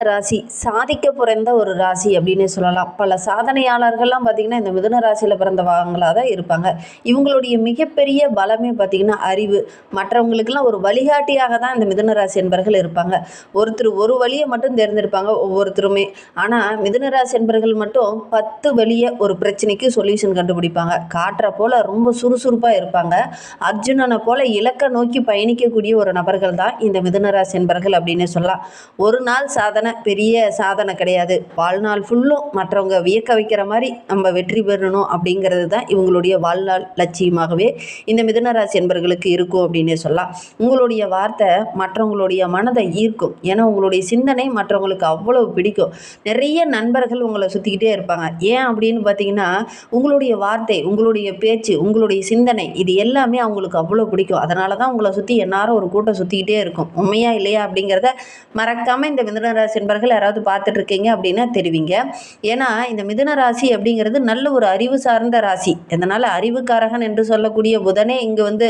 ராசி சாதிக்க பிறந்த ஒரு ராசி அப்படின்னு சொல்லலாம். பல சாதனையாளர்கள்லாம் பார்த்தீங்கன்னா, இந்த மிதுன ராசியில பிறந்தவங்களா தான் இருப்பாங்க. இவங்களுடைய மிகப்பெரிய பலமே பார்த்தீங்கன்னா அறிவு. மற்றவங்களுக்கெல்லாம் ஒரு வழிகாட்டியாக தான் இந்த மிதுன ராசி என்பர்கள் இருப்பாங்க. ஒருத்தர் ஒரு வழியை மட்டும் தேர்ந்தெடுப்பாங்க ஒவ்வொருத்தருமே. ஆனால் மிதுன ராசி என்பர்கள் மட்டும் 10 வழியை ஒரு பிரச்சனைக்கு சொல்யூஷன் கண்டுபிடிப்பாங்க. காற்றை போல ரொம்ப சுறுசுறுப்பாக இருப்பாங்க. அர்ஜுனனை போல இலக்கை நோக்கி பயணிக்கக்கூடிய ஒரு நபர்கள் தான் இந்த மிதுன ராசி என்பர்கள் அப்படின்னு சொல்லலாம். ஒரு நாள் சாதனை பெரிய சாதனை கிடையாது. வாழ்நாள் ஃபுல்லும் மற்றவங்க வியக்க வைக்கிற மாதிரி நம்ம வெற்றி பெறணும் அப்படிங்கிறது தான் இவங்களுடைய வாழ்நாள் லட்சியமாகவே இந்த மிதுன ராசி என்பர்களுக்கு இருக்கும் அப்படின்னே சொல்லலாம். உங்களுடைய வார்த்தை மற்றவங்களுடைய மனதை ஈர்க்கும். ஏன்னா உங்களுடைய சிந்தனை மற்றவங்களுக்கு அவ்வளவு பிடிக்கும். நிறைய நண்பர்கள் உங்களை சுற்றிக்கிட்டே இருப்பாங்க. ஏன் அப்படின்னு பார்த்தீங்கன்னா, உங்களுடைய வார்த்தை, உங்களுடைய பேச்சு, உங்களுடைய சிந்தனை இது எல்லாமே அவங்களுக்கு அவ்வளோ பிடிக்கும். அதனால தான் உங்களை சுற்றி எல்லாரும் ஒரு கூட்டம் சுற்றிக்கிட்டே இருக்கும். உண்மையா இல்லையா அப்படிங்கிறத மறக்காமல் இந்த மிதுன ராசி என்பர்கள் யாராவது பார்த்துட்டு இருக்கீங்க அப்படின்னா தெரிவிங்க. ஏன்னா இந்த மிதுன ராசி அப்படிங்கிறது நல்ல ஒரு அறிவு சார்ந்த ராசி. அதனால் அறிவுக்காரகன் என்று சொல்லக்கூடிய புதனே இங்கே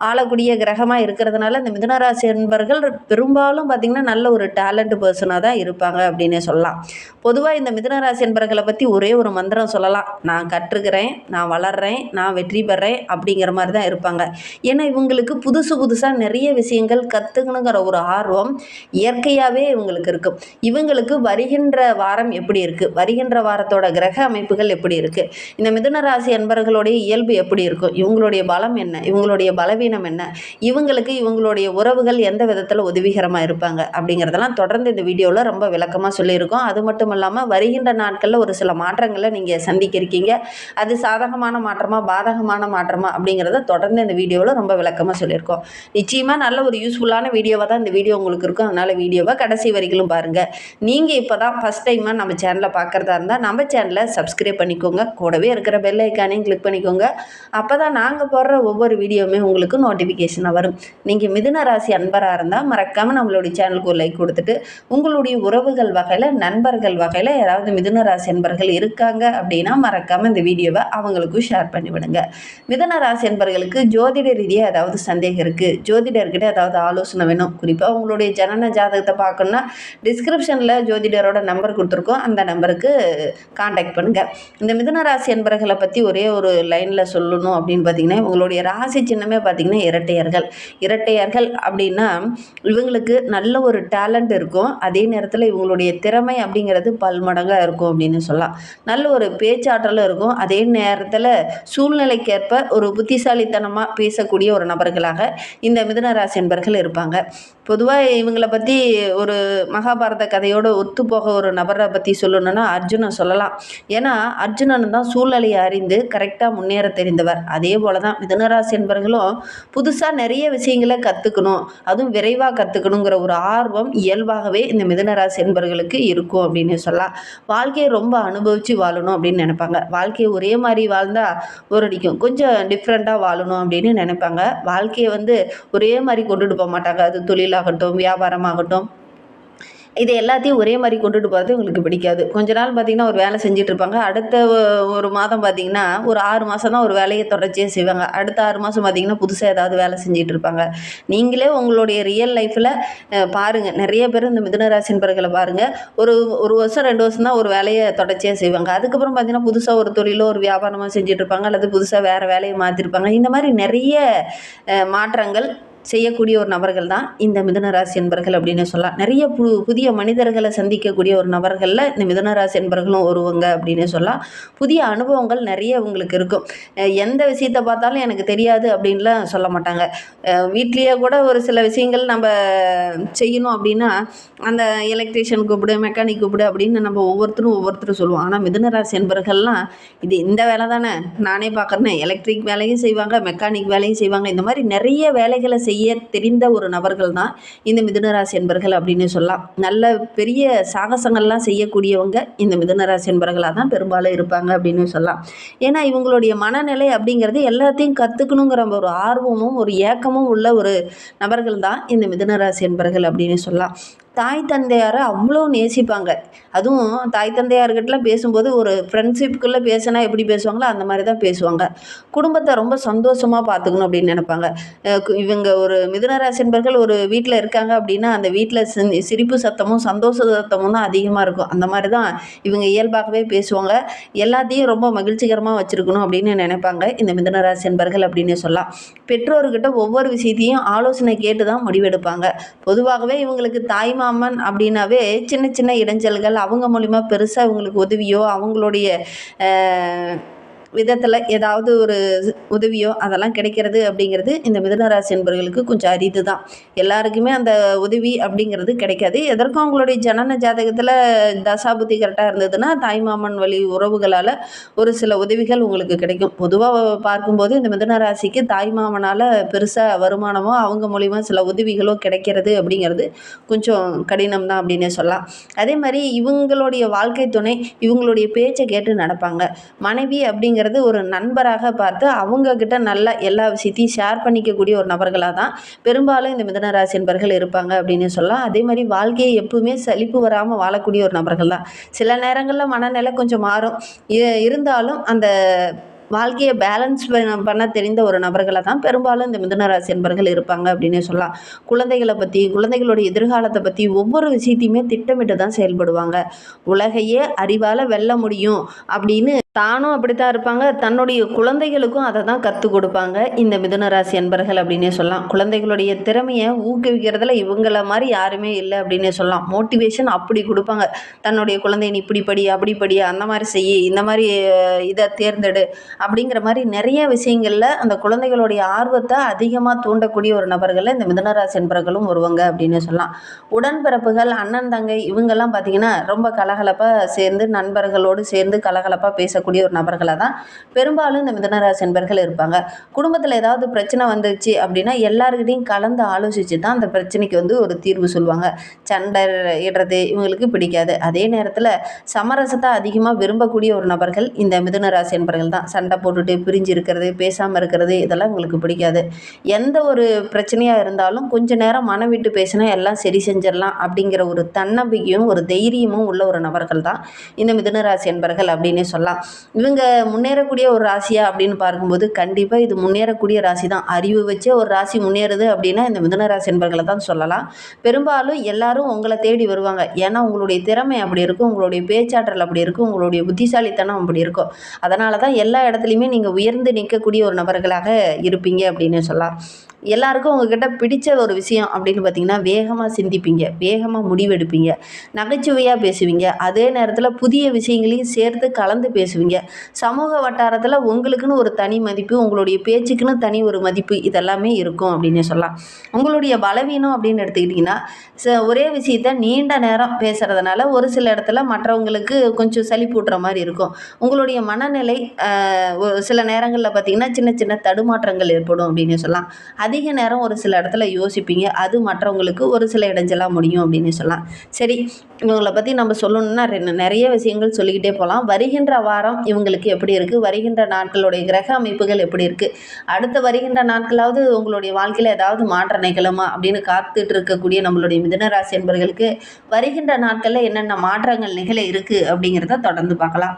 ஆளக்கூடிய கிரகமாக இருக்கிறதுனால இந்த மிதுன ராசி என்பர்கள் பெரும்பாலும் பார்த்திங்கன்னா நல்ல ஒரு டேலண்ட் பர்சனாக தான் இருப்பாங்க அப்படின்னு சொல்லலாம். பொதுவாக இந்த மிதுன ராசி என்பர்களை பற்றி ஒரே ஒரு மந்திரம் சொல்லலாம். நான் கற்றுக்கிறேன், நான் வளர்கிறேன், நான் வெற்றி பெறேன் அப்படிங்கிற மாதிரி தான் இருப்பாங்க. ஏன்னா இவங்களுக்கு புதுசாக நிறைய விஷயங்கள் கற்றுக்கணுங்கிற ஒரு ஆர்வம் இயற்கையாகவே இவங்களுக்கு இருக்கும். இவங்களுக்கு வருகின்ற வாரம் எப்படி இருக்குது, வருகின்ற வாரத்தோட கிரக அமைப்புகள் எப்படி இருக்குது, இந்த மிதுன ராசி அன்பர்களுடைய இயல்பு எப்படி இருக்கும், இவங்களுடைய பலம் என்ன, இவங்களுடைய பலவீனம் என்ன, இவங்களுக்கு இவங்களுடைய உறவுகள் எந்த விதத்தில் உதவிகரமாக இருப்பாங்க அப்படிங்கிறதெல்லாம் தொடர்ந்து இந்த வீடியோவில் ரொம்ப விளக்கமாக சொல்லியிருக்கோம். அது மட்டும் இல்லாமல் வருகின்ற நாட்களில் ஒரு சில மாற்றங்களை நீங்கள் சந்திக்க இருக்கீங்க. அது சாதகமான மாற்றமா பாதகமான மாற்றமா அப்படிங்கிறத தொடர்ந்து இந்த வீடியோவில் ரொம்ப விளக்கமாக சொல்லியிருக்கோம். நிச்சயமாக நல்ல ஒரு யூஸ்ஃபுல்லான வீடியோவாக தான் இந்த வீடியோ உங்களுக்கு இருக்கும். அதனால் வீடியோவை கடைசி வரைக்கும் பாருங்கள். நீங்கள் இப்போ தான் ஃபஸ்ட் டைமாக நம்ம சேனலை பார்க்குறதா இருந்தால் நம்ம சேனலை சப்ஸ்கிரைப் பண்ணிக்கோங்க. கூடவே இருக்கிற பெல் ஐக்கானையும் கிளிக் பண்ணிக்கோங்க. அப்போ தான் நாங்கள் போடுற ஒவ்வொரு வீடியோவுமே உங்களுக்கு நோட்டிஃபிகேஷனாக வரும். நீங்கள் மிதுன ராசி அன்பராக இருந்தால் மறக்காமல் நம்மளுடைய சேனலுக்கு ஒரு லைக் கொடுத்துட்டு, உங்களுடைய உறவுகள் வகையில் நண்பர்கள் வகையில் யாராவது மிதுன ராசி அன்பர்கள் இருக்காங்க அப்படின்னா மறக்காமல் இந்த வீடியோவை அவங்களுக்கும் ஷேர் பண்ணிவிடுங்க. மிதுன ராசி அன்பர்களுக்கு ஜோதிட ரீதியாக ஏதாவது சந்தேகம் இருக்குது, ஜோதிடர்கிட்ட ஏதாவது ஆலோசனை வேணும், குறிப்பாக உங்களுடைய ஜனன ஜாதகத்தை பார்க்கணுன்னா டிஸ்கிரிப்ஷனில் ஜோதிடரோட நம்பர் கொடுத்துருக்கோம். அந்த நம்பருக்கு காண்டாக்ட் பண்ணுங்கள். இந்த மிதுன ராசி அன்பர்களை பற்றி ஒரே ஒரு லைனில் சொல்லணும் அப்படின்னு பார்த்தீங்கன்னா, இவங்களுடைய ராசி சின்னமே பார்த்திங்கன்னா இரட்டையர்கள் அப்படின்னா இவங்களுக்கு நல்ல ஒரு டேலண்ட் இருக்கும். அதே நேரத்தில் இவங்களுடைய திறமை அப்படிங்கிறது பல்மடங்காக இருக்கும் அப்படின்னு சொல்லலாம். நல்ல ஒரு பேச்சாற்றலும் இருக்கும். அதே நேரத்தில் சூழ்நிலைக்கேற்ப ஒரு புத்திசாலித்தனமாக பேசக்கூடிய ஒரு நபர்களாக இந்த மிதுன ராசி அன்பர்கள் இருப்பாங்க. பொதுவாக இவங்களை பற்றி ஒரு மகாபாரத கதையோடு ஒத்துப்போக ஒரு நபரை பற்றி சொல்லணும்னா அர்ஜுனன் சொல்லலாம். ஏன்னா அர்ஜுனன் தான் சூழ்நிலையை அறிந்து கரெக்டாக முன்னேற தெரிந்தவர். அதே போல் தான் மிதுன ராசி என்பர்களும் புதுசாக நிறைய விஷயங்களை கற்றுக்கணும், அதுவும் விரைவாக கற்றுக்கணுங்கிற ஒரு ஆர்வம் இயல்பாகவே இந்த மிதுன ராசி என்பர்களுக்கு இருக்கும் அப்படின்னு சொல்லலாம். வாழ்க்கையை ரொம்ப அனுபவித்து வாழணும் அப்படின்னு நினைப்பாங்க. வாழ்க்கையை ஒரே மாதிரி வாழ்ந்தால் ஒரடிக்கும், கொஞ்சம் டிஃப்ரெண்ட்டாக வாழணும் அப்படின்னு நினைப்பாங்க. வாழ்க்கையை ஒரே மாதிரி கொண்டுட்டு போக மாட்டாங்க. அது தொழிலாகட்டும் வியாபாரமாகட்டும், இது எல்லாத்தையும் ஒரே மாதிரி கொண்டுட்டு போகிறது உங்களுக்கு பிடிக்காது. கொஞ்ச நாள் பார்த்திங்கன்னா ஒரு வேலை செஞ்சிட்ருப்பாங்க. அடுத்த ஒரு மாதம் பார்த்திங்கன்னா ஒரு 6 மாதம் தான் ஒரு வேலையை தொடர்ச்சியாக செய்வாங்க. அடுத்த 6 மாதம் பார்த்திங்கன்னா புதுசாக ஏதாவது வேலை செஞ்சிட்ருப்பாங்க. நீங்களே உங்களுடைய ரியல் லைஃப்பில் பாருங்கள், நிறைய பேர் இந்த மிதுன ராசி என்பர்களை பாருங்கள். ஒரு வருஷம் 2 வருஷம் தான் ஒரு வேலையை தொடர்ச்சியாக செய்வாங்க. அதுக்கப்புறம் பார்த்திங்கன்னா புதுசாக ஒரு தொழிலோ ஒரு வியாபாரமாக செஞ்சிட்ருப்பாங்க, அல்லது புதுசாக வேறு வேலையை மாற்றிருப்பாங்க. இந்த மாதிரி நிறைய மாற்றங்கள் செய்யக்கூடிய ஒரு நபர்கள் தான் இந்த மிதுன ராசி என்பர்கள் அப்படின்னு சொல்லலாம். நிறைய புதிய மனிதர்களை சந்திக்கக்கூடிய ஒரு நபர்களில் இந்த மிதுன ராசி என்பர்களும் ஒருவங்க அப்படின்னு சொல்லலாம். புதிய அனுபவங்கள் நிறைய உங்களுக்கு இருக்கும். எந்த விஷயத்தை பார்த்தாலும் எனக்கு தெரியாது அப்படின்லாம் சொல்ல மாட்டாங்க. வீட்லேயே கூட ஒரு சில விஷயங்கள் நம்ம செய்யணும் அப்படின்னா அந்த எலக்ட்ரீஷியன் கூப்பிடு, மெக்கானிக் கூப்பிடு அப்படின்னு நம்ம ஒவ்வொருத்தரும் சொல்லுவோம். ஆனால் மிதுன ராசி என்பர்கள்லாம் இது இந்த வேலை தானே நானே பார்க்குறேன்னு எலக்ட்ரிக் வேலையும் செய்வாங்க, மெக்கானிக் வேலையும் செய்வாங்க. இந்த மாதிரி நிறைய வேலைகளை செய்ய தெரிந்த ஒரு நபர்கள் தான் இந்த மிதுன ராசி என்பர்கள் அப்படின்னு சொல்லலாம். நல்ல பெரிய சாகசங்கள்லாம் செய்யக்கூடியவங்க இந்த மிதுன ராசி என்பர்களாக தான் பெரும்பாலும் இருப்பாங்க அப்படின்னு சொல்லலாம். ஏன்னா இவங்களுடைய மனநிலை அப்படிங்கிறது எல்லாத்தையும் கற்றுக்கணுங்கிற ஒரு ஆர்வமும் ஒரு ஏக்கமும் உள்ள ஒரு நபர்கள் தான் இந்த மிதுன ராசி என்பர்கள் அப்படின்னு சொல்லலாம். தாய் தந்தையாரை அவ்வளோ நேசிப்பாங்க. அதுவும் தாய் தந்தையார்கிட்டலாம் பேசும்போது ஒரு ஃப்ரெண்ட்ஷிப்புக்குள்ளே பேசினா எப்படி பேசுவாங்களோ அந்த மாதிரி தான் பேசுவாங்க. குடும்பத்தை ரொம்ப சந்தோஷமாக பார்த்துக்கணும் அப்படின்னு நினைப்பாங்க. இவங்க ஒரு மிதுன ராசி என்பர்கள் ஒரு வீட்டில் இருக்காங்க அப்படின்னா அந்த வீட்டில் சிரிப்பு சத்தமும் சந்தோஷ சத்தமும் தான் அதிகமாக இருக்கும். அந்த மாதிரி தான் இவங்க இயல்பாகவே பேசுவாங்க. எல்லாத்தையும் ரொம்ப மகிழ்ச்சிகரமாக வச்சுருக்கணும் அப்படின்னு நினைப்பாங்க இந்த மிதுன ராசி என்பர்கள் அப்படின்னு சொல்லலாம். பெற்றோர்கிட்ட ஒவ்வொரு விஷயத்தையும் ஆலோசனை கேட்டு தான் முடிவெடுப்பாங்க. பொதுவாகவே இவங்களுக்கு தாய்மாமன் அப்படின்னாவே சின்ன சின்ன இடைஞ்சல்கள் அவங்க மூலிமா பெருசாக இவங்களுக்கு உதவியோ அவங்களுடைய விதத்தில் ஏதாவது ஒரு உதவியோ அதெல்லாம் கிடைக்கிறது அப்படிங்கிறது இந்த மிதுன ராசி என்பவர்களுக்கு கொஞ்சம் அரிது தான். எல்லாருக்குமே அந்த உதவி அப்படிங்கிறது கிடைக்காது. எதற்கும் அவங்களுடைய ஜனன ஜாதகத்தில் தசாபுத்தி கரெக்டாக இருந்ததுன்னா தாய்மாமன் வழி உறவுகளால் ஒரு சில உதவிகள் உங்களுக்கு கிடைக்கும். பொதுவாக பார்க்கும்போது இந்த மிதுன ராசிக்கு தாய்மாமனால் பெருசாக வருமானமோ அவங்க மூலிமா சில உதவிகளோ கிடைக்கிறது அப்படிங்கிறது கொஞ்சம் கடினம் தான் அப்படின்னே சொல்லலாம். அதே மாதிரி இவங்களுடைய வாழ்க்கை துணை இவங்களுடைய பேச்சை கேட்டு நடப்பாங்க. மனைவி அப்படிங்கிறது ஒரு நண்பராக பார்த்து அவங்கக்கிட்ட நல்ல எல்லா விஷயத்தையும் ஷேர் பண்ணிக்கக்கூடிய ஒரு நபர்களாக தான் பெரும்பாலும் இந்த மிதுன ராசி என்பர்கள் இருப்பாங்க அப்படின்னு சொல்லலாம். அதே மாதிரி வாழ்க்கையை எப்பவுமே சலிப்பு வராமல் வாழக்கூடிய ஒரு நபர்கள் தான். சில நேரங்களில் மனநிலை கொஞ்சம் மாறும். இருந்தாலும் அந்த வாழ்க்கையை பேலன்ஸ் பண்ண தெரிந்த ஒரு நபர்களை தான் பெரும்பாலும் இந்த மிதுன ராசி என்பர்கள் இருப்பாங்க அப்படின்னே சொல்லலாம். குழந்தைகளை பற்றி குழந்தைகளுடைய எதிர்காலத்தை பற்றி ஒவ்வொரு விஷயத்தையுமே திட்டமிட்டு தான் செயல்படுவாங்க. உலகையே அறிவால் வெல்ல முடியும் அப்படின்னு தானும் அப்படித்தான் இருப்பாங்க. தன்னுடைய குழந்தைகளுக்கும் அதை தான் கற்றுக் கொடுப்பாங்க இந்த மிதுன ராசி என்பர்கள் அப்படின்னே சொல்லலாம். குழந்தைகளுடைய திறமையை ஊக்குவிக்கிறதுல இவங்கள மாதிரி யாருமே இல்லை அப்படின்னே சொல்லலாம். மோட்டிவேஷன் அப்படி கொடுப்பாங்க. தன்னுடைய குழந்தை நீ இப்படி படி அப்படி படி அந்த மாதிரி செய் இந்த மாதிரி இதை தேர்ந்தெடு அப்படிங்கிற மாதிரி நிறைய விஷயங்களில் அந்த குழந்தைகளுடைய ஆர்வத்தை அதிகமாக தூண்டக்கூடிய ஒரு நபர்களில் இந்த மிதுன ராசி என்பர்களும் வருவாங்க அப்படின்னு சொல்லலாம். உடன்பிறப்புகள் அண்ணன் தங்கை இவங்கெல்லாம் பார்த்திங்கன்னா ரொம்ப கலகலப்பாக சேர்ந்து நண்பர்களோடு சேர்ந்து கலகலப்பாக பேசக்கூடிய ஒரு நபர்களாக தான் பெரும்பாலும் இந்த மிதுன ராசி என்பர்கள் இருப்பாங்க. குடும்பத்தில் ஏதாவது பிரச்சனை வந்துச்சு அப்படின்னா எல்லாருக்கிட்டையும் கலந்து ஆலோசித்து தான் அந்த பிரச்சனைக்கு ஒரு தீர்வு சொல்லுவாங்க. சண்டை இடுறது இவங்களுக்கு பிடிக்காது. அதே நேரத்தில் சமரசத்தை அதிகமாக விரும்பக்கூடிய ஒரு நபர்கள் இந்த மிதுன ராசி என்பர்கள் தான். சண்டை போட்டுட்டு பிரிஞ்சு இருக்கிறது பேசாமல் இருக்கிறது இதெல்லாம் இவங்களுக்கு பிடிக்காது. எந்த ஒரு பிரச்சனையாக இருந்தாலும் கொஞ்ச நேரம் மனம் விட்டு பேசினா எல்லாம் சரி செஞ்சிடலாம் அப்படிங்கிற ஒரு தன்னம்பிக்கையும் ஒரு தைரியமும் உள்ள ஒரு நபர்கள் தான் இந்த மிதுன ராசி என்பர்கள் அப்படின்னே சொல்லலாம். இவங்க முன்னேறக்கூடிய ஒரு ராசியா அப்படின்னு பார்க்கும்போது கண்டிப்பாக இது முன்னேறக்கூடிய ராசி தான். அறிவு வச்சே ஒரு ராசி முன்னேறுது அப்படின்னா இந்த மிதுன ராசி என்பர்களை தான் சொல்லலாம். பெரும்பாலும் எல்லாரும் உங்களை தேடி வருவாங்க. ஏன்னா உங்களுடைய திறமை அப்படி இருக்கும், உங்களுடைய பேச்சாற்றல் அப்படி இருக்கும், உங்களுடைய புத்திசாலித்தனம் அப்படி இருக்கும். அதனால தான் எல்லா இடத்துலையுமே நீங்கள் உயர்ந்து நிற்கக்கூடிய ஒரு நபர்களாக இருப்பீங்க அப்படின்னு சொல்லலாம். எல்லாருக்கும் உங்ககிட்ட பிடிச்ச ஒரு விஷயம் அப்படின்னு பார்த்தீங்கன்னா வேகமாக சிந்திப்பீங்க, வேகமாக முடிவெடுப்பீங்க, நகைச்சுவையாக பேசுவீங்க, அதே நேரத்தில் புதிய விஷயங்களையும் சேர்த்து கலந்து பேசுவீங்க. சமூக வட்டாரத்தில் உங்களுக்குன்னு ஒரு தனி மதிப்பு, உங்களுடைய பேச்சுக்குன்னு தனி ஒரு மதிப்பு இதெல்லாமே இருக்கும் அப்படின்னு சொல்லலாம். உங்களுடைய பலவீனம் அப்படின்னு எடுத்துக்கிட்டிங்கன்னா ஒரே விஷயத்த நீண்ட நேரம் பேசுகிறதுனால ஒரு சில இடத்துல மற்றவங்களுக்கு கொஞ்சம் சலிப்பூட்டுற மாதிரி இருக்கும். உங்களுடைய மனநிலை சில நேரங்களில் பார்த்திங்கன்னா சின்ன சின்ன தடுமாற்றங்கள் ஏற்படும் அப்படின்னு சொல்லலாம். அதிக நேரம் ஒரு சில இடத்துல யோசிப்பீங்க. அது மற்றவங்களுக்கு ஒரு சில இடைஞ்சலாக முடியும் அப்படின்னு சொல்லலாம். சரி, இவங்களை பற்றி நம்ம சொல்லணும்னா நிறைய விஷயங்கள் சொல்லிக்கிட்டே போகலாம். வருகின்ற வாரம் இவங்களுக்கு எப்படி இருக்குது, வருகின்ற நாட்களுடைய கிரக அமைப்புகள் எப்படி இருக்குது, அடுத்த வருகின்ற நாட்களாவது உங்களுடைய வாழ்க்கையில் ஏதாவது மாற்றம் நிகழுமா அப்படின்னு காத்துட்டு இருக்கக்கூடிய நம்மளுடைய மிதுன ராசி என்பவர்களுக்கு வருகின்ற நாட்களில் என்னென்ன மாற்றங்கள் நிகழ இருக்குது அப்படிங்கிறத தொடர்ந்து பார்க்கலாம்.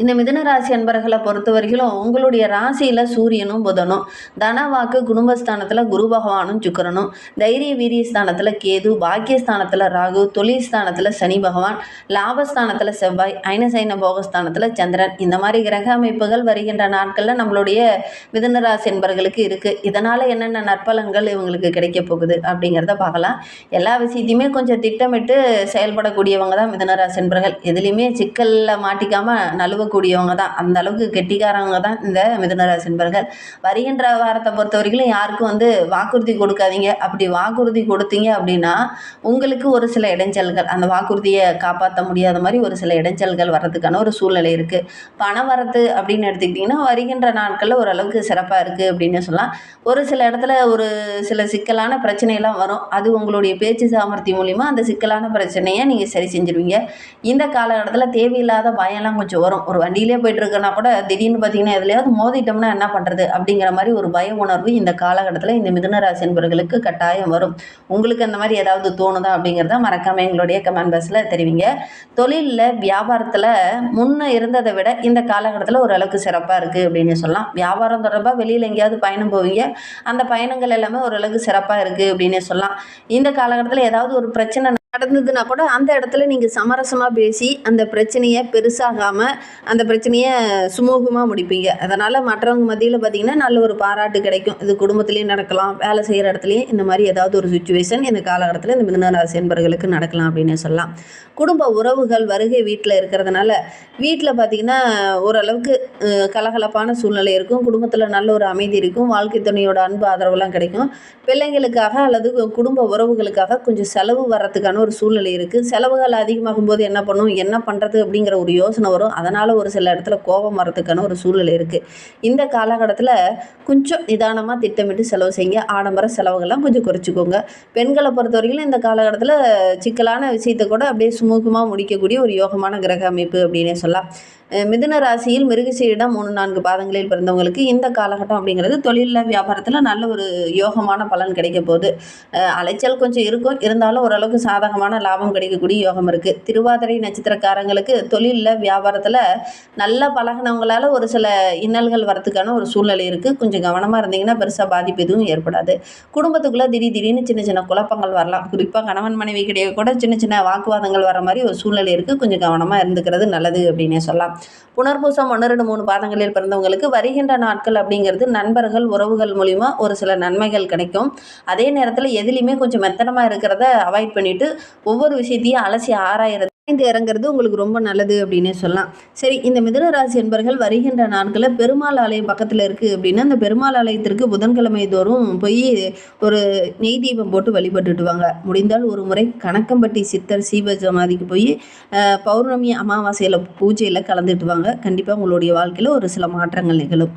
இந்த மிதுன ராசி அன்பர்களை பொறுத்தவரையிலும் உங்களுடைய ராசியில் சூரியனும் புதனும், தனவாக்கு குடும்பஸ்தானத்தில் குரு பகவானும் சுக்கிரனும், தைரிய வீரிய ஸ்தானத்தில் கேது, பாக்கியஸ்தானத்தில் ராகு, தொழில் ஸ்தானத்தில் சனி பகவான், லாபஸ்தானத்தில் செவ்வாய், ஐனசைன போகஸ்தானத்தில் சந்திரன், இந்த மாதிரி கிரக அமைப்புகள் வருகின்ற நாட்களில் நம்மளுடைய மிதுன ராசி அன்பர்களுக்கு இருக்குது. இதனால் என்னென்ன நற்பலன்கள் இவங்களுக்கு கிடைக்க போகுது அப்படிங்கிறத பார்க்கலாம். எல்லா விஷயத்தையுமே கொஞ்சம் திட்டமிட்டு செயல்படக்கூடியவங்க தான் மிதுன ராசி அன்பர்கள். எதுலேயுமே சிக்கலில் மாட்டிக்காமல் நழுவ கூடியவங்க தான். அந்த அளவுக்கு கெட்டிக்காரவங்க தான் இந்த மிதுன ராசி என்பர்கள். வருகின்ற வாரத்தை பொறுத்த வரைக்கும் யாருக்கும் வாக்குறுதி கொடுக்காதீங்க. அப்படி வாக்குறுதி கொடுத்தீங்க அப்படின்னா உங்களுக்கு ஒரு சில இடைஞ்சல்கள், அந்த வாக்குறுதியை காப்பாற்ற முடியாத மாதிரி ஒரு சில இடைஞ்சல்கள் வர்றதுக்கான ஒரு சூழ்நிலை இருக்குது. பண வரத்து அப்படின்னு எடுத்துக்கிட்டிங்கன்னா வருகின்ற நாட்களில் ஓரளவுக்கு சிறப்பாக இருக்குது அப்படின்னு சொல்லலாம். ஒரு சில இடத்துல ஒரு சில சிக்கலான பிரச்சனையெல்லாம் வரும். அது உங்களுடைய பேச்சு சாமர்த்தியம் மூலிமா அந்த சிக்கலான பிரச்சனையை நீங்கள் சரி செஞ்சுருவீங்க. இந்த காலகட்டத்தில் தேவையில்லாத பயம்லாம் கொஞ்சம் வரும். ஒரு வண்டியிலே போயிட்டுருக்கோன்னா கூட திடீர்னு பார்த்தீங்கன்னா, எதுலயாவது மோதிட்டோம்னா என்ன பண்ணுறது? அப்படிங்கிற மாரி ஒரு பய உணர்வு இந்த காலகட்டத்தில இந்த மிதுன ராசி என்பவர்களுக்கு கட்டாயம் வரும். உங்களுக்கு அந்த மாரி ஏதாவது தோணுதா? அப்படிங்கிறத மறக்காம எங்களுடைய கமெண்ட் பாக்ஸ்ல தெரிவிங்க. தொழில்ல, வியாபாரத்தில முன்ன இருந்தத விட இந்த காலகட்டத்தில ஓரளவுக்கு சிறப்பா இருக்கு அப்படின்னு சொல்லலாம். வியாபாரம் தொடர்பா வெளியில எங்கேயாவது பயணம் போவீங்க. அந்த பயணங்கள் எல்லாமே ஓரளவுக்கு சிறப்பா இருக்கு அப்படின்னே சொல்லலாம். இந்த காலகட்டத்தில ஏதாவது ஒரு பிரச்சனை நடந்ததுன்னா கூட அந்த இடத்துல நீங்கள் சமரசமாக பேசி அந்த பிரச்சனையை பெருசாகாம அந்த பிரச்சனையை சுமூகமாக முடிப்பீங்க. அதனால் மற்றவங்க மத்தியில் பார்த்தீங்கன்னா நல்ல ஒரு பாராட்டு கிடைக்கும். இது குடும்பத்திலையும் நடக்கலாம், வேலை செய்கிற இடத்துலையும் இந்த மாதிரி ஏதாவது ஒரு சுச்சுவேஷன் இந்த காலகட்டத்தில் இந்த மிதுன ராசி என்பவர்களுக்கு நடக்கலாம் அப்படின்னு சொல்லலாம். குடும்ப உறவுகள் வருகை வீட்டில் இருக்கிறதுனால வீட்டில் பார்த்தீங்கன்னா ஓரளவுக்கு கலகலப்பான சூழ்நிலை இருக்கும். குடும்பத்தில் நல்ல ஒரு அமைதி இருக்கும். வாழ்க்கை துணையோட அன்பு ஆதரவுலாம் கிடைக்கும். பிள்ளைங்களுக்காக அல்லது குடும்ப உறவுகளுக்காக கொஞ்சம் செலவு வர்றதுக்கான ஒரு சூழ்நிலை இருக்குது. செலவுகள் அதிகமாகும் போது என்ன பண்ணும், என்ன பண்ணுறது அப்படிங்கிற ஒரு யோசனை வரும். அதனால் ஒரு சில இடத்துல கோபம் வரதுக்கான ஒரு சூழ்நிலை இருக்குது. இந்த காலகட்டத்தில் கொஞ்சம் நிதானமாக திட்டமிட்டு செலவு செய்யுங்க. ஆடம்பர செலவுகள்லாம் கொஞ்சம் குறைச்சிக்கோங்க. பெண்களை பொறுத்தவரையிலும் இந்த காலகட்டத்தில் சிக்கலான விஷயத்தை கூட அப்படியே சுமூகமாக முடிக்கக்கூடிய ஒரு யோகமான கிரக அமைப்பு அப்படின்னே சொல்லலாம். மிதுன ராசியில் மிருகசீரிடம் 3-4 பாதங்களில் பிறந்தவங்களுக்கு இந்த காலகட்டம் அப்படிங்கிறது தொழிலில், வியாபாரத்தில் நல்ல ஒரு யோகமான பலன் கிடைக்க போகுது. அலைச்சல் கொஞ்சம் இருக்கும், இருந்தாலும் ஓரளவுக்கு சாதகமான லாபம் கிடைக்கக்கூடிய யோகம் இருக்குது. திருவாதிரை நட்சத்திரக்காரங்களுக்கு தொழிலில், வியாபாரத்தில் நல்லா பழகினவங்களால் ஒரு சில இன்னல்கள் வரத்துக்கான ஒரு சூழ்நிலை இருக்குது. கொஞ்சம் கவனமாக இருந்தீங்கன்னா பெருசாக பாதிப்பு எதுவும் ஏற்படாது. குடும்பத்துக்குள்ளே திடீர்னு சின்ன சின்ன குழப்பங்கள் வரலாம். குறிப்பாக கணவன் மனைவி கிடையாது கூட சின்ன சின்ன வாக்குவாதங்கள் வர மாதிரி ஒரு சூழ்நிலை இருக்குது. கொஞ்சம் கவனமாக இருந்துக்கிறது நல்லது அப்படின்னே சொல்லலாம். புனர்பூசம் 1, 2, 3 பாதங்களில் பிறந்தவங்களுக்கு வருகின்ற நாட்கள் அப்படிங்கிறது நண்பர்கள், உறவுகள் மூலிமா ஒரு சில நன்மைகள் கிடைக்கும். அதே நேரத்தில் எதுலேயுமே கொஞ்சம் மெத்தனமாக இருக்கிறத அவாய்ட் பண்ணிவிட்டு ஒவ்வொரு விஷயத்தையும் அலசி ஆராயிறது இறங்குறது உங்களுக்கு ரொம்ப நல்லது அப்படின்னே சொல்லலாம். சரி, இந்த மிதுன ராசி என்பர்கள் வருகின்ற நாட்களில் பெருமாள் ஆலயம் பக்கத்தில் இருக்குது அப்படின்னா அந்த பெருமாள் ஆலயத்திற்கு புதன்கிழமை தோறும் போய் ஒரு நெய் தீபம் போட்டு வழிபட்டுட்டு வாங்க. முடிந்தால் ஒரு முறை கணக்கம்பட்டி சித்தர் சீவ சமாதிக்கு போய் பௌர்ணமி அமாவாசையில் பூஜையில் கலந்துட்டு வாங்க. கண்டிப்பாக உங்களுடைய வாழ்க்கையில் ஒரு சில மாற்றங்கள் நிகழும்.